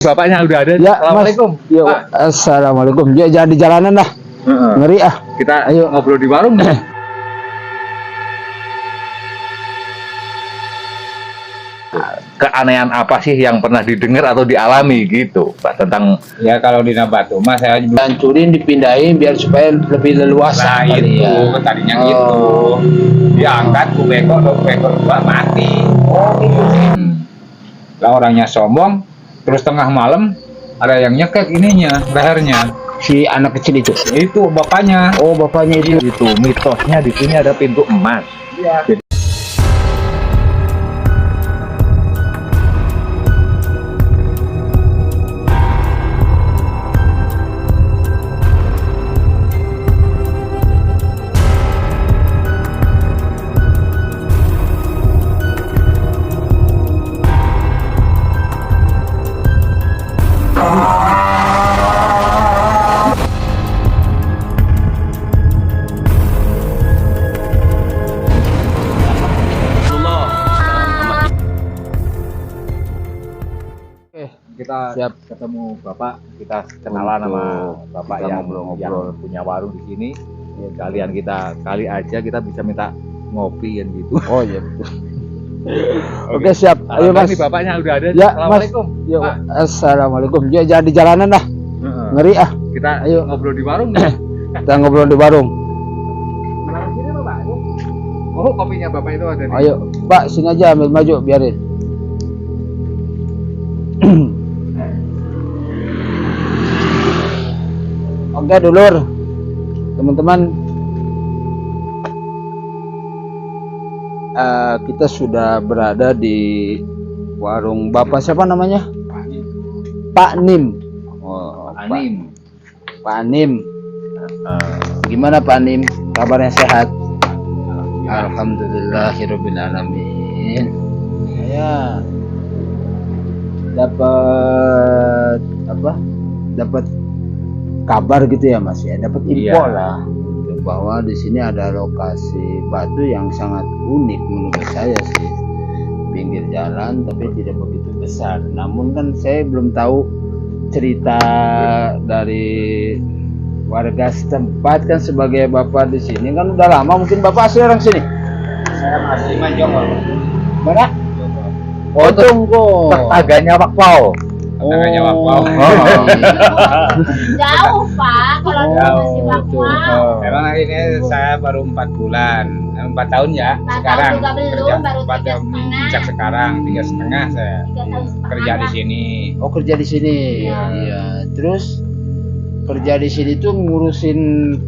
Bapaknya udah ada. Ya, Assalamualaikum. Mas. Ya, assalamualaikum. Ya, jangan di jalanan dah. Ngeri ah. Kita Ayo ngobrol di warung nih. Keanehan apa sih yang pernah didengar atau dialami gitu, Pak, tentang Ya kalau di Nabatu mas saya belum. hancurin, dipindahin biar supaya lebih leluasa. Nah kali itu ya. tadinya Oh. gitu. Diangkat kubeko dua mati. Lah orangnya sombong, terus tengah malam ada yang nyekek ininya, lehernya. Si anak kecil itu. Itu bapaknya. Oh, bapaknya itu. itu mitosnya di sini ada pintu emas. Iya. Kita Siap. ketemu Bapak, kita kenalan sama Bapak kita yang ngobrol-ngobrol. punya warung di sini. Kalian kita kali aja kita bisa minta ngopi kan gitu. Oh iya betul. Oke, siap. Ayo Mas. Ini bapaknya udah ada. Ya, Assalamualaikum. Ya, Pak. assalamualaikum. Ya, jangan di jalanan dah. Ngeri ah. Kita Ayo. ngobrol di warung nih. Kita ngobrol di warung. Sini Bapak. Oh, kopinya Bapak itu ada di. Ayo, Pak, sini aja ambil maju biarin. Oke, dulur. Teman-teman, kita sudah berada di warung Bapak siapa namanya? Pak Nim. Oh, Anim. Pak Nim. Gimana Pak Nim? Kabarnya sehat? Alhamdulillahirabbil alamin. Saya dapat apa? Dapat kabar gitu ya Mas ya. Dapat info Iya. lah gitu, bahwa di sini ada lokasi batu yang sangat unik menurut saya sih. Pinggir jalan tapi tidak begitu besar. Namun kan saya belum tahu cerita dari warga setempat kan, sebagai Bapak di sini kan udah lama, mungkin Bapak asli orang sini. Saya masih manjong. Mana? Oh, itu Tunggu. tetangganya Pak Pau. Tangannya wakau. Jauh Pak, kalau masih waktu. Memang ini saya baru 4 bulan, 4 tahun ya. 4 Sekarang tahun juga belum, kerja baru 4 3,5. tahun sejak sekarang 3,5 saya 3 tahun setengah kerja di lah. sini. Oh, kerja di sini. Iya. Iya. Terus kerja di sini tuh ngurusin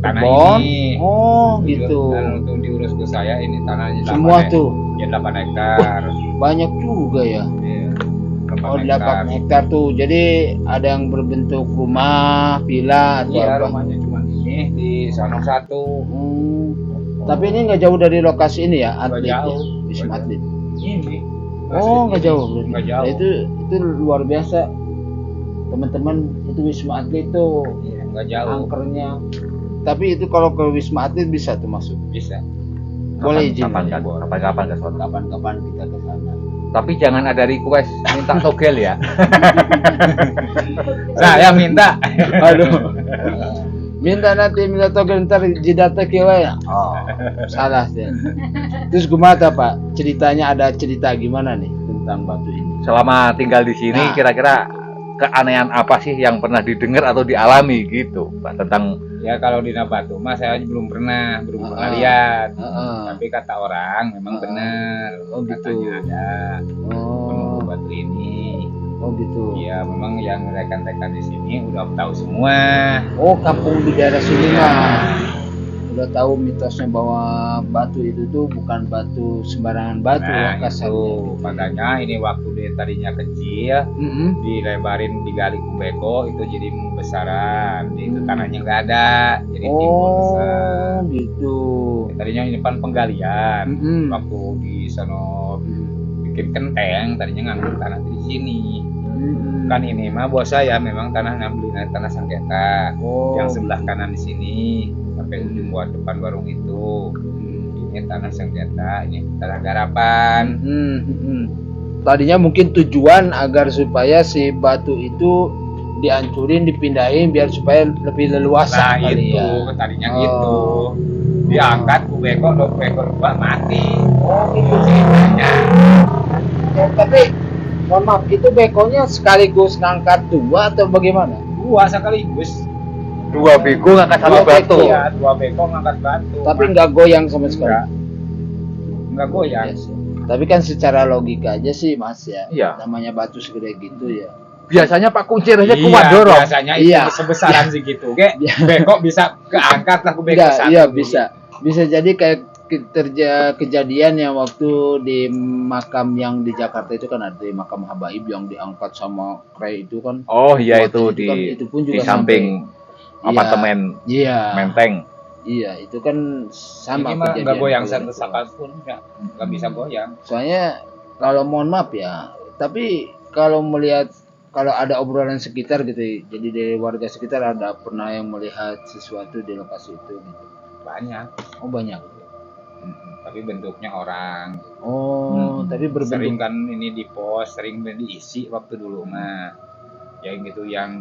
Tanah kebon. ini. Oh, gitu. Dan untuk diurus ke saya ini tanahnya Semua tuh Ya 8 hektar. banyak juga ya. Iya. Oh, 8 hektar tuh. Jadi ada yang berbentuk rumah, villa atau Iya, apa? rumahnya cuma ini di sana satu. Tapi ini nggak jauh dari lokasi ini ya, Nggak atlet ya? jauh. Wisma Atlet. Ini. Oh, nggak jauh. Nggak jauh. Nah, itu luar biasa. Teman-teman, itu Wisma Atlet tuh Iya, nggak jauh. angkernya. Tapi itu kalau ke Wisma Atlet bisa tuh masuk. Bisa. Boleh izin. Kapan-kapan ke sana. Kapan-kapan kita ke sana. Tapi jangan ada request minta togel ya. Saya minta. Aduh. Minta togel ntar jidata kewa ya. Oh, salah sih. Terus gimana Pak? Ceritanya ada cerita gimana nih tentang batu ini? Selama tinggal di sini Nah. kira-kira keanehan apa sih yang pernah didengar atau dialami gitu, Pak, tentang Ya kalau di Nabatu mas saya belum pernah lihat. Heeh. Tapi kata orang memang benar. Oh, gitu. Katanya ada Oh, penunggu batu ini. oh gitu. Ya memang yang rekan-rekan di sini udah tahu semua. Oh, kampung di daerah sini mah udah tahu mitosnya bahwa batu itu tuh bukan batu sembarangan batu ya, Nah kasarnya. itu makanya ini waktu dia tadinya kecil Mm-mm. dilebarin digali kubeko itu jadi besaran. Itu tanahnya nggak ada jadi timbul besar. Oh, gitu. Tadinya ini kan penggalian. Mm-mm. Waktu di sono bikin kenteng tadinya ngambil tanah di sini. Mm-mm. Kan ini mah bos saya memang tanah ngambil tanah sengketa Oh, yang sebelah kanan di sini sampai dibuat depan warung itu. Ini tanah sengketa, ini tanah garapan. Mm-mm. tadinya mungkin tujuan agar supaya si batu itu dihancurin, dipindahin biar supaya lebih leluasa Nah kali itu ya. tadinya Oh. gitu. Diangkat kubeko, kubeko dua mati. Oh, Itu ceritanya. Tapi mohon maaf, itu bekonya sekaligus ngangkat dua atau bagaimana? Dua sekaligus. Dua bego ngangkat satu Dua batu. bego. Iya, dua beko ngangkat batu. Tapi nggak goyang sama sekali. Enggak goyang. Yes. Tapi kan secara logika aja sih Mas ya. Iya. Namanya batu segede gitu ya. Biasanya Pak Kuncir aja Iya, kuat dorong. biasanya itu Iya. sebesaran segitu. Oke, Iya. beko bisa keangkat lah kubeko Enggak, satu. iya dulu. bisa. Bisa jadi kayak kejadian yang waktu di makam yang di Jakarta itu kan ada di makam Habaib yang diangkat sama kray itu kan. Oh iya Kuatnya itu di kan, itu pun juga di samping sampai- apartemen Iya. Menteng. Iya, itu kan sama Ini mah nggak goyang kalau satu itu. sakal pun nggak bisa goyang. Soalnya kalau mohon maaf ya, tapi kalau melihat kalau ada obrolan sekitar gitu, jadi dari warga sekitar ada pernah yang melihat sesuatu di lokasi itu gitu. Banyak, Oh banyak. tapi bentuknya orang. Oh, tapi Sering berbentuk. kan ini di pos, sering diisi waktu dulu mah. Ya gitu yang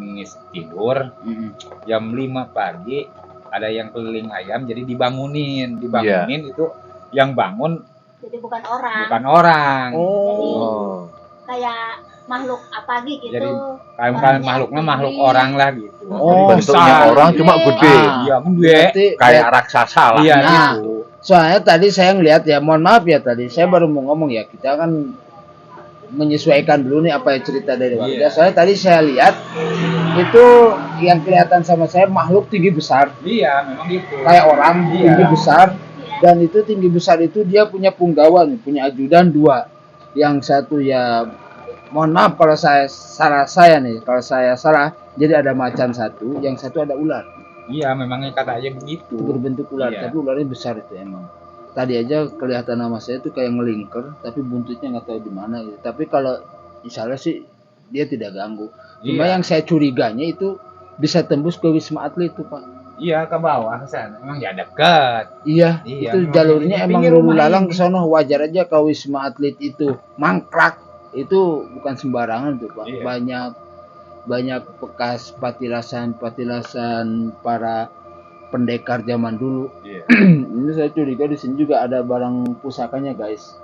tidur Mm-mm. jam 5 pagi ada yang keliling ayam jadi dibangunin Iya. itu yang bangun Jadi bukan orang. bukan orang. Oh. Kayak makhluk apa gitu. Jadi Kayak Orangnya makhluknya makhluk gede. orang lah gitu. Oh, Bentuknya besar. orang cuma gede. Ah. Iya, gede. Berarti Kayak raksasa lah. Iya Nah. gitu. soalnya tadi saya ngeliat ya, mohon maaf ya tadi saya baru mau ngomong ya, kita kan menyesuaikan dulu nih apa yang cerita dari warga. Iya. Soalnya tadi saya lihat itu yang kelihatan sama saya makhluk tinggi besar Iya, memang gitu. kayak orang Iya. tinggi besar, Iya. dan itu tinggi besar itu dia punya punggawan, punya ajudan dua. Yang satu ya mohon maaf kalau saya nih, kalau saya salah, jadi ada macan satu, yang satu ada ular. Iya, memangnya kata aja begitu. Itu berbentuk ular, Iya. tapi ularnya besar itu emang. Tadi aja kelihatan nama saya itu kayak ngelingker, tapi buntutnya nggak tahu di mana gitu. Tapi kalau misalnya sih dia tidak ganggu. Cuma Iya. yang saya curiganya itu bisa tembus ke Wisma Atlet itu Pak. Iya, ke bawah ke sana. Emang ya dekat. Iya, Iya, itu memang jalurnya di emang pinggir lulu rumah lalang ini. ke sono. Wajar aja kalau Wisma Atlet itu mangkrak, itu bukan sembarangan tuh Pak. Iya. Banyak bekas patilasan para pendekar zaman dulu. Iya. Ini saya curiga di sini juga ada barang pusakanya guys,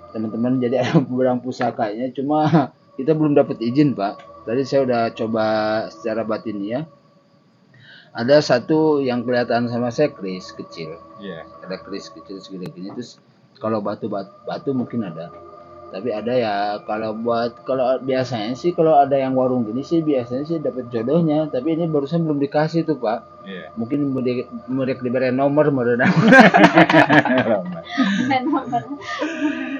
teman-teman. Jadi ada barang pusakanya, cuma kita belum dapat izin Pak. Tadi saya udah coba secara batin ya. Ada satu yang kelihatan sama saya keris kecil. Iya. Ada keris kecil segede gini, terus kalau batu mungkin ada, tapi ada ya kalau biasanya sih kalau ada yang warung gini sih biasanya sih dapat jodohnya, tapi ini barusan belum dikasih tuh Pak. Iya. Mungkin mau diberi nomor merenang.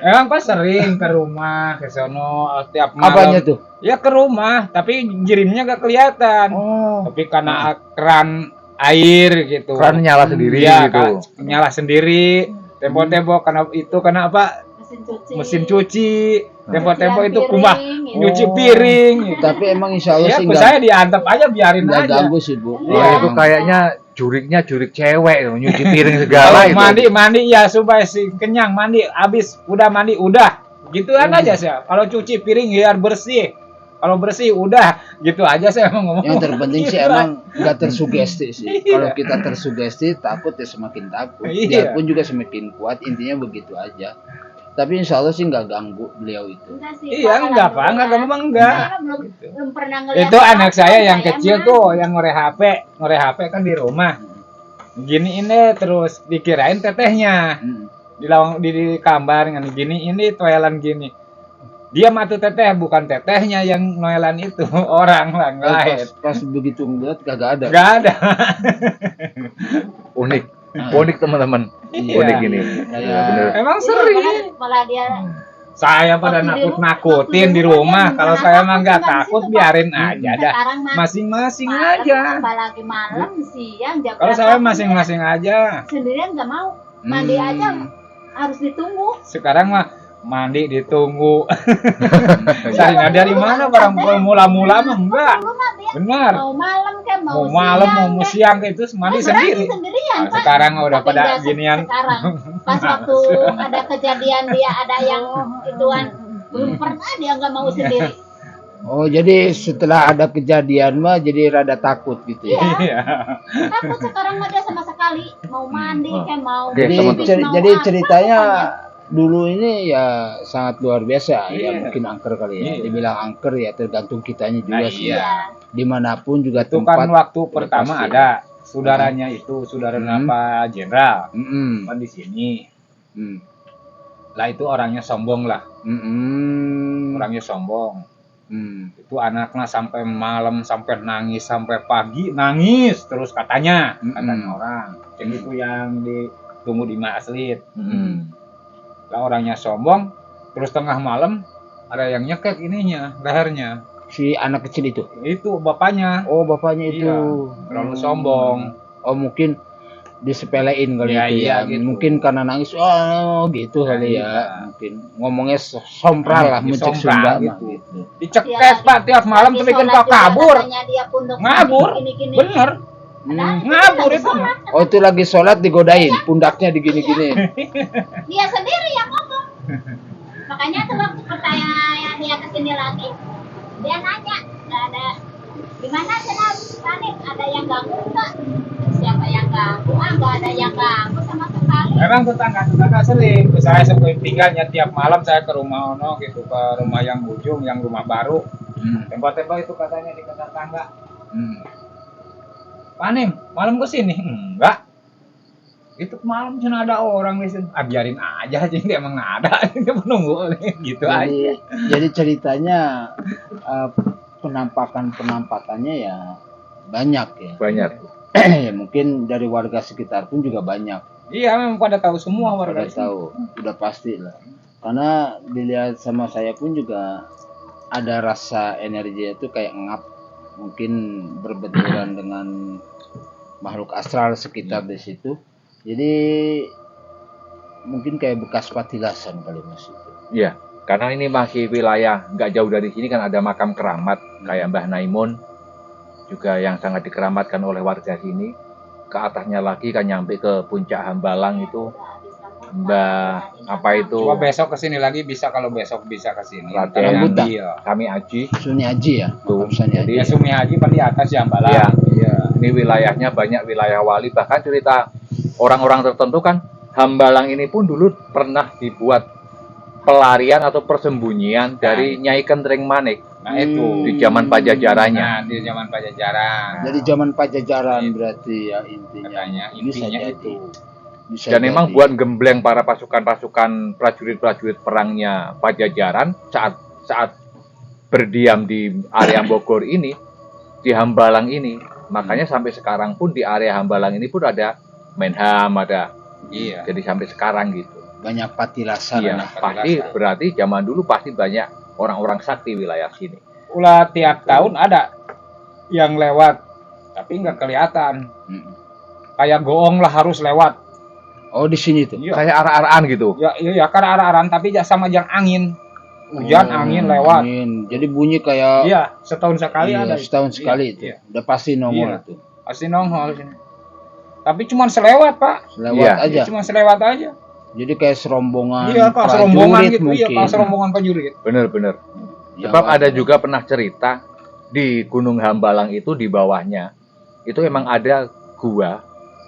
Emang pas sering ke rumah ke sono tiap malam. Apanya tuh? Ya ke rumah, tapi ngirimnya gak kelihatan. Oh, Tapi karena keran air gitu. Keran nyala sendiri Iya, gitu. nyala sendiri. Tempo-tempo karena itu karena apa? Mesin cuci. Tempo-tempo itu kumbah nyuci piring. Gitu. tapi emang insya Allah Ya, sih ke saya diantep aja biarin nggak aja. ganggu sih Bu. Wah, Iya. itu kayaknya jurik cewek tuh, nyuci piring Kalau segala itu. mandi ya supaya si kenyang mandi habis udah mandi udah gituan aja sih. Kalau cuci piring biar bersih. Kalau bersih udah gitu aja saya mau ngomong. Yang terpenting sih Gitu. emang nggak tersugesti sih. Iya. Kalau kita tersugesti takut ya semakin takut. Iya. Dia pun juga semakin kuat. Intinya begitu aja. Tapi insya Allah sih nggak ganggu beliau itu. Iya enggak Pak, enggak memang enggak. Belum pernah ngeliat. Itu anak saya yang saya kecil mah. tuh yang ngore HP kan di rumah. Gini ini terus dikirain tetehnya. Hmm. Di kamar ngene gini ini toilan gini. Dia matu teteh bukan tetehnya yang noelan itu orang lah lain. Pas begitu ngeliat kagak ada. Enggak ada. Unik. Nah, Unik teman-teman. Iya. Unik ini. Kayak- Iya, bener. Emang Iya, sering. malah dia Saya pada nakut-nakutin di rumah. Kalau saya mah nggak takut biarin aja dah. sekarang mah Masing-masing malam, aja. apalagi malam siang jam Kalau berapa saya pun masing-masing aja. dia sendirian nggak mau mandi Hmm. aja harus ditunggu. Sekarang mah mandi ditunggu. Carinya dari mana barang mula-mula mah enggak. Dulu mah dia Benar. mau malam kan Mau malam mau siang kayak itu mandi sendiri. sendirian Nah, Pak. sekarang udah Tapi pada nggak ginian. sekarang pas waktu ada kejadian dia ada yang ituan Belum pernah dia nggak mau sendiri. Oh, jadi setelah ada kejadian mah jadi rada takut gitu ya. Iya. Takut sekarang mah dia sama sekali mau mandi Oh. kayak mau. Oke, Jadi teman-teman. mau jadi apa, ceritanya pokoknya. dulu ini ya sangat luar biasa ya, Iya. mungkin angker kali ya. Iya. Dibilang angker ya tergantung kitanya juga Nah, sih. iya. Dimanapun juga Itu kan tempat. waktu pertama pasti. ada saudaranya itu, saudara Hmm. Pak Jenderal Mm-mm. kan di sini. Mm. Lah itu orangnya sombong lah, Mm-mm. orangnya sombong. Mm. Itu anaknya sampai malam, sampai nangis, sampai pagi nangis terus katanya orang. Jadi itu yang ditunggu di Masjid. Mm. Lah orangnya sombong, terus tengah malam ada yang nyekek ininya, lehernya. Si anak kecil itu. Itu bapaknya. Oh, bapaknya itu. Iya, terlalu sombong. Oh, mungkin disepelein kali Iya, itu iya, ya. gitu. Mungkin karena nangis, oh gitu Nah, kali iya. ya. Mungkin ngomongnya sompral lah, Iya, mencek sompral Sunda mah gitu. gitu. Dicekek Pak tiap malam Lagi tapi kan sholat kau juga kabur. katanya dia punduk Ngabur. gini-gini. Bener, Hmm. ngabur itu. Oh, itu lagi sholat digodain, pundaknya digini-gini. Dia sendiri yang ngomong. Makanya tuh waktu pertanyaan dia kesini lagi, dia nanya, nggak ada gimana sana Panik, ada yang ganggu nggak? Siapa yang ganggu? Nggak ada yang ganggu sama sekali. Memang tetangga sering. Saya sebelum tinggalnya tiap malam saya ke rumah Ono gitu, ke rumah yang ujung, yang rumah baru. Tembak-tembak itu katanya di tetangga. Panim, malam ke sini? Enggak. Itu malam cuma ada orang di sini. Biarin aja, jadi emang nggak ada. Dia menunggu gitu aja. Jadi ceritanya penampakannya ya banyak ya. Banyak. Ya, mungkin dari warga sekitar pun juga banyak. Iya, memang pada tahu semua Pada warga sini. tahu, udah pasti lah. Karena dilihat sama saya pun juga ada rasa energi itu kayak ngap, mungkin berbenturan dengan makhluk astral sekitar di situ. Jadi mungkin kayak bekas patilasan kali Mas itu. Iya, karena ini masih wilayah nggak jauh dari sini kan ada makam keramat kayak Mbah Naimun juga yang sangat dikeramatkan oleh warga sini. Ke atasnya lagi kan nyampe ke puncak Hambalang itu Mbah apa itu Coba besok ke sini lagi bisa, kalau besok bisa ke sini. Raden Rambutan. Ambil. kami Aji. Suni Haji ya, Tuh, makam Suni Haji. jadi- Ya Sumi Haji kan di atas ya Mbak. Iya. Iya. Ini wilayahnya banyak wilayah wali, bahkan cerita orang-orang tertentu kan Hambalang ini pun dulu pernah dibuat pelarian atau persembunyian dari Nyai Kentring Manik Nah itu. di zaman Pajajarannya. Nah, di zaman Pajajaran. Jadi zaman Pajajaran berarti ya intinya. Katanya Bisa intinya jadi. itu. Bisa Dan memang jadi. buat gembleng para pasukan-pasukan prajurit-prajurit perangnya Pajajaran saat berdiam di area Bogor ini, di Hambalang ini. Makanya sampai sekarang pun di area Hambalang ini pun ada Menham, ada. Iya. Jadi sampai sekarang gitu. banyak patilasan. Iya, Nah. pasti berarti zaman dulu pasti banyak orang-orang sakti wilayah sini. Ulah tiap tahun ada yang lewat, tapi nggak kelihatan. Mm. Kayak goong lah harus lewat. Oh, di sini tuh. Iya. Kayak arah-arahan gitu. Ya, iya, karena arah-arahan tapi sama yang angin. Hujan, Oh, angin lewat. angin. Jadi bunyi kayak Iya, setahun sekali iya, ada. setahun sekali Iya, itu. iya. Udah pasti nongol Iya. itu. Pasti nongol sini. Tapi cuma selewat, Pak. Lewat Iya, aja. Cuma selewat aja. Jadi kayak serombongan Iya, Pak, serombongan prajurit gitu. Iya, mungkin. Pak, serombongan prajurit. Bener-bener. Ya, Sebab Pak. ada juga pernah cerita di Gunung Hambalang itu di bawahnya itu emang ada gua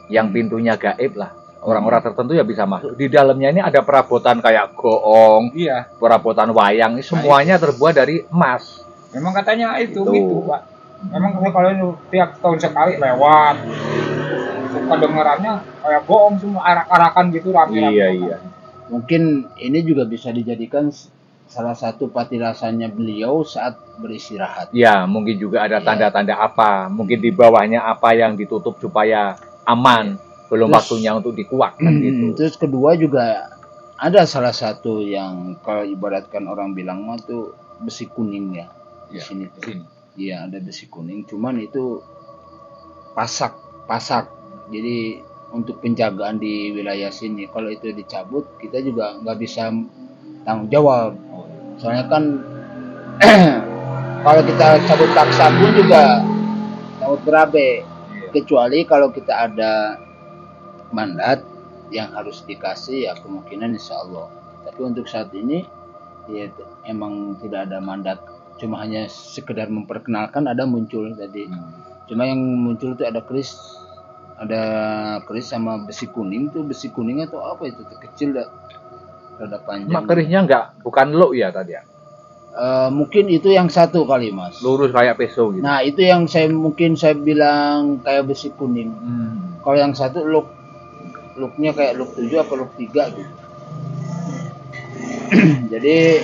yang pintunya gaib lah. Orang-orang tertentu ya bisa masuk. Di dalamnya ini ada perabotan kayak goong, Iya, perabotan wayang, ini semuanya terbuat dari emas. memang katanya itu Itu. gitu, Pak. Memang kalau ini tiap tahun sekali lewat. Kedengarannya kayak bohong semua, arak-arakan gitu rame-rame. Iya, iya. Mungkin ini juga bisa dijadikan salah satu patilasannya beliau saat beristirahat. Ya, mungkin juga ada Iya. tanda-tanda apa. Mungkin di bawahnya apa yang ditutup supaya aman. Belum Terus- waktunya untuk dikuakkan gitu. Terus kedua juga ada salah satu yang kalau ibaratkan orang bilang mah tuh besi kuning ya di Iya, sini tuh. sini. Iya, ada besi kuning, cuman itu pasak. Jadi untuk penjagaan di wilayah sini, kalau itu dicabut kita juga nggak bisa tanggung jawab. Soalnya kan kalau kita cabut paksa pun juga takut berabe. Iya. Kecuali kalau kita ada mandat yang harus dikasih ya kemungkinan insya Allah. Tapi untuk saat ini ya emang tidak ada mandat, cuma hanya sekedar memperkenalkan ada muncul tadi. Cuma yang muncul itu ada keris sama besi kuning tuh, besi kuning atau apa itu tuh, kecil dah, rada panjang. Mak kerisnya bukan lo ya tadi ya? Mungkin itu yang satu kali mas. Lurus kayak peso gitu. Nah itu yang saya bilang kayak besi kuning. Kalau yang satu looknya kayak look 7 apa look 3 gitu. Jadi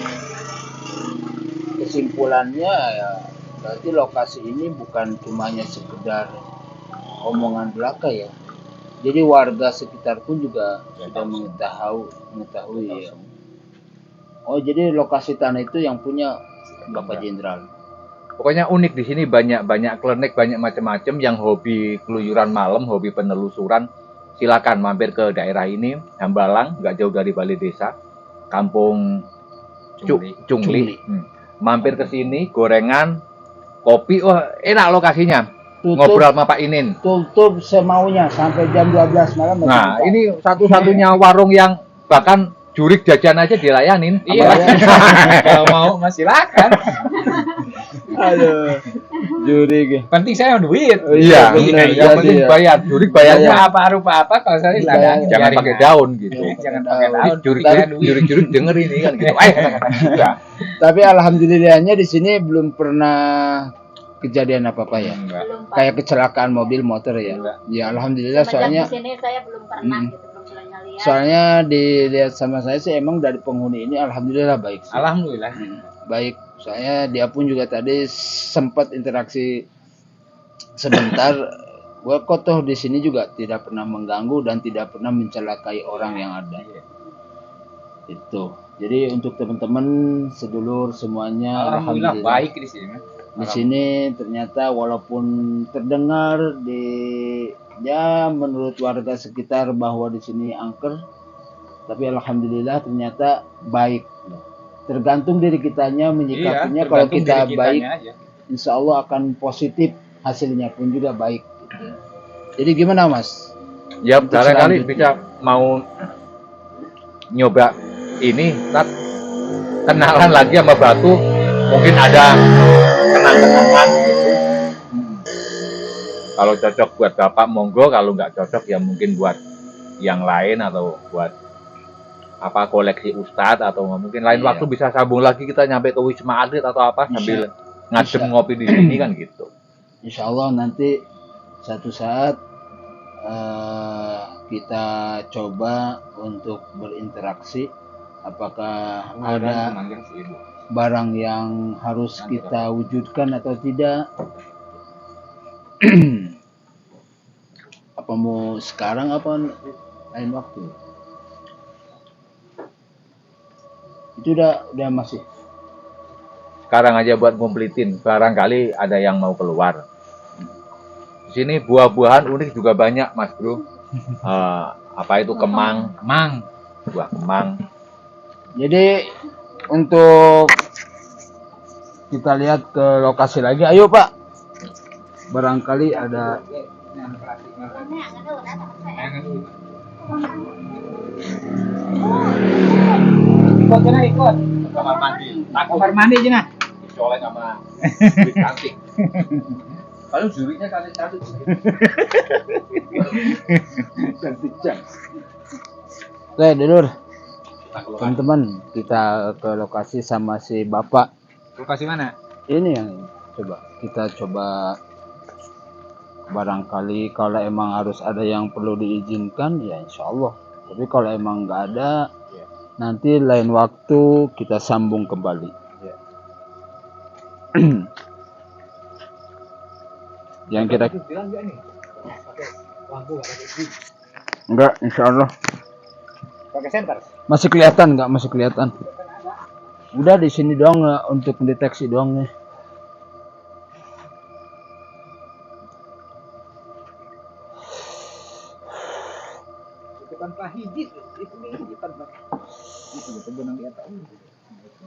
kesimpulannya ya berarti lokasi ini bukan cuma hanya sekedar omongan belaka ya. Jadi warga sekitar pun juga sudah mengetahui ya. Oh jadi lokasi tanah itu yang punya Bapak Jenderal. Pokoknya unik di sini, banyak klinik, banyak macam-macam. Yang hobi keluyuran malam, hobi penelusuran, silakan mampir ke daerah ini, Hambalang, nggak jauh dari balai desa, Kampung Cungli. Mampir ke sini, gorengan, kopi, wah enak lokasinya. Ngobrol sama Pak Inin. Tutup semaunya sampai jam 12 malam. Nah, ini satu-satunya warung yang bahkan jurik jajan aja dilayanin. Iya. Kalau mau masih silakan. Aduh, jurik. Penting saya duit. Iya, benar, yang penting iya. bayar. Jurik bayarnya Apa kalau saya Iya, ladang. jangan pakai daun gitu. Jangan pakai daun. Jurik denger ini kan gitu. Juga. Tapi alhamdulillahnya di sini belum pernah kejadian apa-apa ya. Belum Kayak kecelakaan mobil motor ya. Ya alhamdulillah soalnya di sini saya belum pernah gitu, belum pernah lihat. soalnya dilihat sama saya sih emang dari penghuni ini alhamdulillah baik sih. Alhamdulillah. Baik. Soalnya dia pun juga tadi sempat interaksi sebentar. Gua kotoh di sini juga tidak pernah mengganggu dan tidak pernah mencelakai orang yang ada. Itu. Jadi untuk teman-teman sedulur semuanya Alhamdulillah baik di sini. di sini ternyata walaupun terdengar ya menurut warga sekitar bahwa di sini angker, tapi alhamdulillah ternyata baik. Tergantung diri kitanya menyikapinya. Kalau kita baik, insya Allah akan positif, hasilnya pun juga baik. Gitu. Jadi gimana mas? Ya, Untuk barangkali selanjutnya. bisa mau nyoba ini, Tat, kenalan lagi sama Batu, mungkin ada kenang-kenangan gitu. Kalau cocok buat Bapak monggo, kalau nggak cocok ya mungkin buat yang lain atau buat apa koleksi Ustadz atau mungkin lain Iya. waktu bisa sambung lagi, kita nyampe ke Wisma Atlet atau apa sambil ngadem Bisa. ngopi di sini kan gitu. Insya Allah nanti satu saat kita coba untuk berinteraksi. Apakah ada barang yang harus kita wujudkan atau tidak? Apa mau sekarang apa lain waktu? Itu udah masih. Sekarang aja buat kompletin, barangkali ada yang mau keluar. Di sini buah-buahan unik juga banyak, Mas Bro. Apa itu kemang, buah kemang. Jadi untuk kita lihat ke lokasi lagi, ayo Pak. Barangkali ada. Ikut. Kamar mandi. Kamar mandi aja nah. Colek sama cantik. Kalau jurinya cantik-cantik. Oke, dulur. Teman-teman, kita ke lokasi sama si Bapak. Lokasi mana? Ini yang kita coba barangkali kalau emang harus ada yang perlu diizinkan ya insya Allah. Tapi kalau emang nggak ada, nanti lain waktu kita sambung kembali. Yang kita enggak, insya Allah Pakai senter. masih kelihatan nggak? Masih kelihatan. Udah di sini doang untuk mendeteksi doang nih.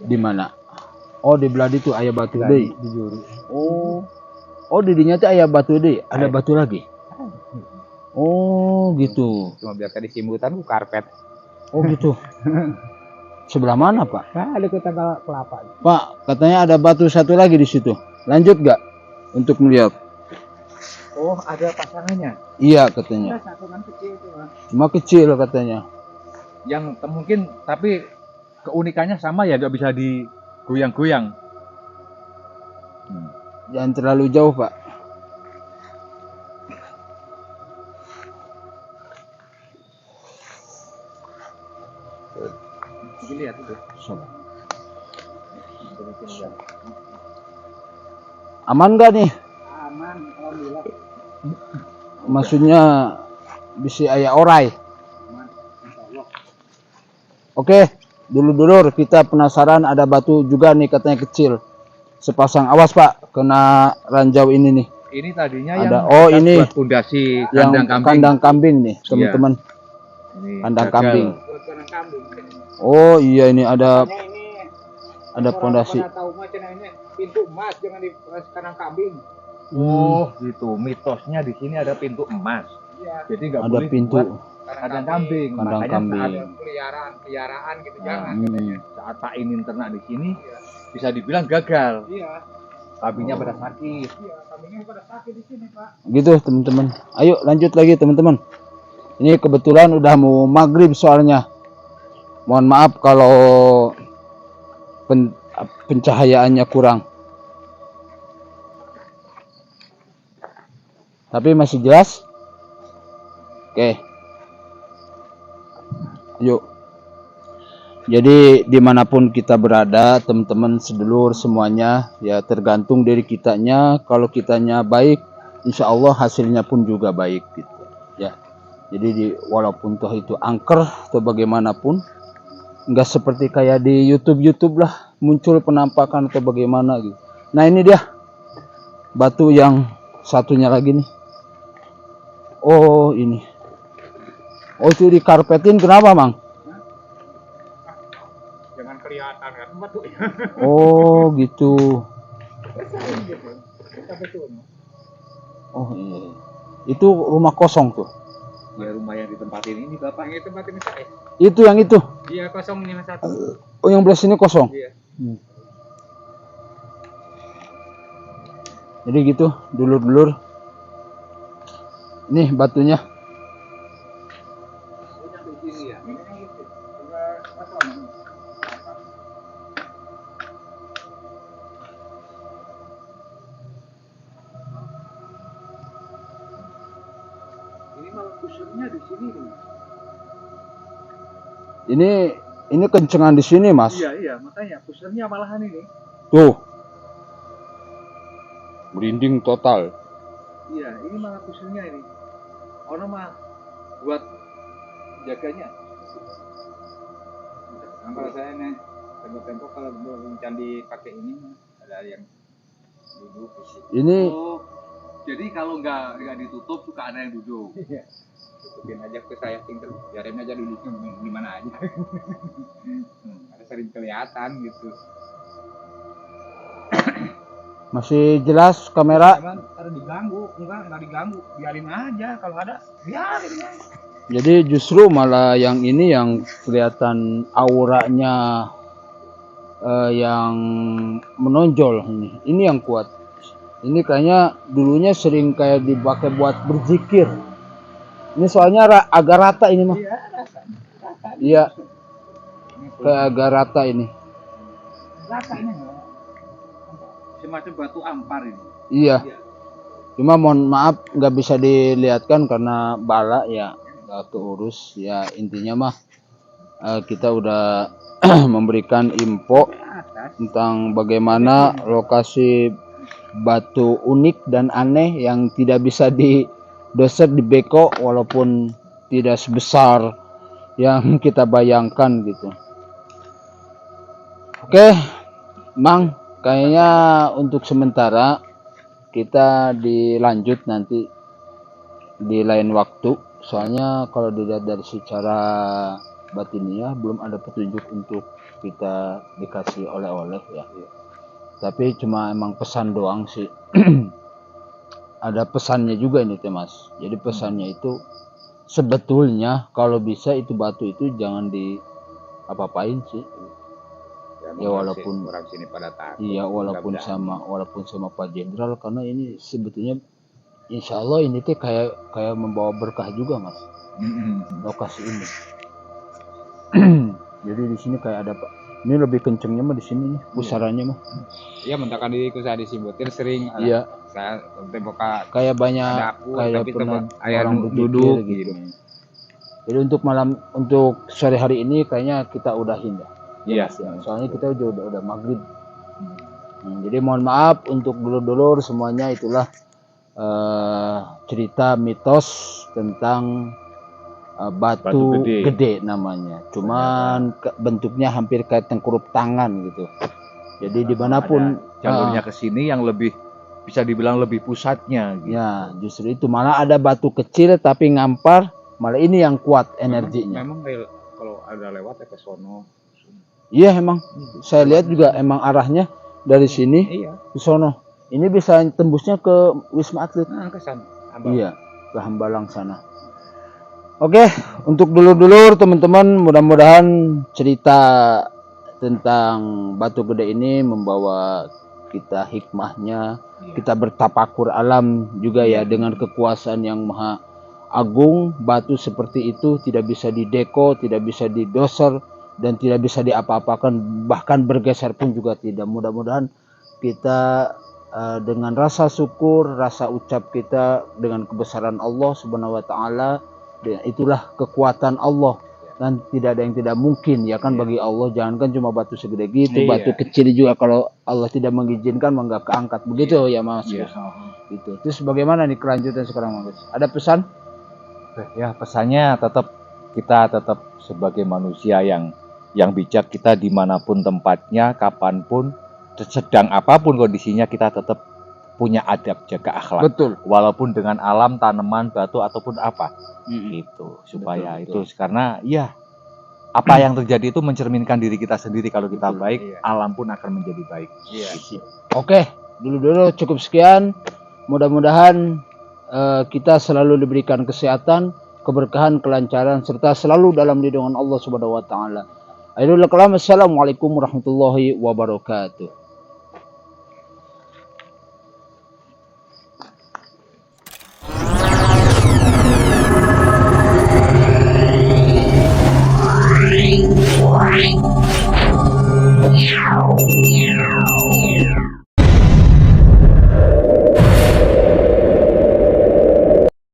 Di mana? Oh di Beladi tuh ayah batu deh. Oh didinya tuh ayah batu deh. Ada batu lagi. Oh gitu. Cuma biar tadi simbutan karpet. Oh gitu. Sebelah mana, Pak? Nah, ada ke tanggal kelapa. Pak, katanya ada batu satu lagi di situ. Lanjut gak untuk melihat? Oh, ada pasangannya. Iya katanya. Satu kan kecil itu, Bang. Cuma kecil katanya. Yang mungkin tapi keunikannya sama ya, nggak bisa digoyang-goyang. Jangan terlalu jauh, Pak. Lihat itu. Aman gak nih? Aman, alhamdulillah. Maksudnya bisa aya orai. Aman, insyaallah. Oke, dulur-dulur kita penasaran ada batu juga nih katanya kecil. Sepasang, awas Pak, kena ranjau ini nih. Ini tadinya Ada, yang oh kita ini buat fondasi Yang kandang kambing. kandang kambing nih, Iya. teman-teman. Ini Kandang gagal. kambing. Buat kandang kambing. Oh iya ini ada Makanya ini ada orang pondasi. pada tahu macam ini pintu emas jangan di kandang kambing. Oh, gitu. Mitosnya di sini ada pintu emas. Iya. Jadi nggak Ada boleh pintu. dibuat kandang kambing. Kandang Makanya kambing. saat, Ada peliharaan gitu jangan. saat Pak Inin ternak di sini bisa dibilang gagal. Iya. Kambingnya pada sakit. Iya, kambingnya pada sakit di sini, Pak. Gitu teman-teman. Ayo lanjut lagi teman-teman. Ini kebetulan udah mau maghrib soalnya. Mohon maaf kalau pencahayaannya kurang. Tapi masih jelas? Oke. Yuk. Jadi dimanapun kita berada, teman-teman sedulur semuanya, ya tergantung dari kitanya. Kalau kitanya baik, insya Allah hasilnya pun juga baik gitu. Ya. Jadi walaupun toh itu angker atau bagaimanapun, nggak seperti kayak di YouTube lah muncul penampakan atau bagaimana gitu. Nah ini dia batu yang satunya lagi nih. Oh ini. Oh itu dikarpetin kenapa, Mang? Jangan kelihatan kan batunya. Oh gitu. Betul. Oh iya. Itu rumah kosong tuh. Ya rumah yang ditempatin ini Bapak. Yang itu batin saya. Itu yang itu. Iya, kosong nih Mas, satu. Oh yang belah sini kosong. Iya. Jadi gitu, dulur-dulur. Nih batunya. Di sini ya. Ini yang itu. Kosong. Ini malah kusurnya di sini nih. Ini kencengan di sini, Mas. Iya, makanya kusernya malahan ini. Tuh. Merinding total. Iya, ini malah kusernya ini. Orang mah buat jaganya. Kalau saya nih, tempo-tempo kalau belum candi pakai ini ada yang duduk di situ. Ini Oh, jadi kalau nggak ditutup suka ada yang duduk. Tutupin aja ke saya tinggal, biarin aja duduknya di mana aja. Ada sering kelihatan gitu. masih jelas kamera. Emang ada diganggu, enggak diganggu, biarin aja kalau ada, biarin aja. Jadi justru malah yang ini yang kelihatan auranya yang menonjol ini. Ini yang kuat. Ini kayaknya dulunya sering kayak dipakai buat berzikir. Ini soalnya agak rata ini mah. Iya, rata. Iya. Kayak agak rata ini. Rata ini. Semacam batu ampar ini. Iya. Cuma mohon maaf nggak bisa dilihatkan karena bala ya nggak keurus. Ya intinya mah kita udah memberikan info tentang bagaimana lokasi batu unik dan aneh yang tidak bisa didoset di beko walaupun tidak sebesar yang kita bayangkan gitu. Oke, Mang, kayaknya untuk sementara kita dilanjut nanti di lain waktu. Soalnya kalau dilihat dari secara batiniah belum ada petunjuk untuk kita dikasih oleh-oleh ya. Tapi cuma emang pesan doang sih. Ada pesannya juga ini teh Mas. Jadi pesannya itu sebetulnya kalau bisa itu batu itu jangan apa-apain sih. Ya, walaupun orang sini pada takut. iya walaupun sama Pak Jenderal, karena ini sebetulnya insya Allah ini tuh kayak membawa berkah juga Mas lokasi ini. Jadi di sini kayak ada Pak. Ini lebih kencengnya mah di sini nih pusarannya mah. Iya, mentakan diriku saya disebutin sering. Iya. Saya tembok Kayak banyak dapur, kayak tapi pernah ayah orang duduk gitu. gini. Jadi untuk sore hari ini kayaknya kita udahin dah. Iya. Ya, soalnya kita udah maghrib. Jadi mohon maaf untuk dulur-dulur semuanya, itulah cerita mitos tentang batu gede namanya. Cuman bentuknya hampir kayak tengkurup tangan gitu. Jadi dimanapun jalurnya ke sini yang lebih bisa dibilang lebih pusatnya. Gitu. Ya justru itu, malah ada batu kecil tapi ngampar, malah ini yang kuat energinya. Memang kalau ada lewat ke sono. Iya emang, saya lihat juga emang arahnya dari sini ke sono. Ini bisa tembusnya ke Wisma Atlet. Nah, ke sana. Iya, ke Hambalang sana. Oke, untuk dulur-dulur teman-teman, mudah-mudahan cerita tentang batu gede ini membawa kita hikmahnya, kita bertapakur alam juga ya, dengan kekuasaan yang maha agung. Batu seperti itu tidak bisa dideko, tidak bisa didoser, dan tidak bisa diapa-apakan, bahkan bergeser pun juga tidak. Mudah-mudahan kita dengan rasa syukur, rasa ucap kita dengan kebesaran Allah Subhanahu wa taala, itulah kekuatan Allah, dan tidak ada yang tidak mungkin ya kan bagi Allah. Jangankan cuma batu segede gitu, batu kecil juga kalau Allah tidak mengizinkan menganggap keangkat begitu ya Mas. Gitu. Terus bagaimana nih kelanjutan sekarang Mas? Ada pesan? Ya, pesannya kita tetap sebagai manusia yang bijak, kita dimanapun tempatnya, kapanpun, sedang apapun kondisinya, kita tetap punya adab, jaga akhlak. Betul. Walaupun dengan alam, tanaman, batu ataupun apa, gitu. Supaya betul. itu karena ya apa yang terjadi itu mencerminkan diri kita sendiri. Kalau kita baik, alam pun akan menjadi baik. Gitu. Oke, dulu cukup sekian. Mudah-mudahan kita selalu diberikan kesehatan, keberkahan, kelancaran, serta selalu dalam lindungan Allah Subhanahu wa taala. Akhirul kalam, assalamualaikum warahmatullahi wabarakatuh.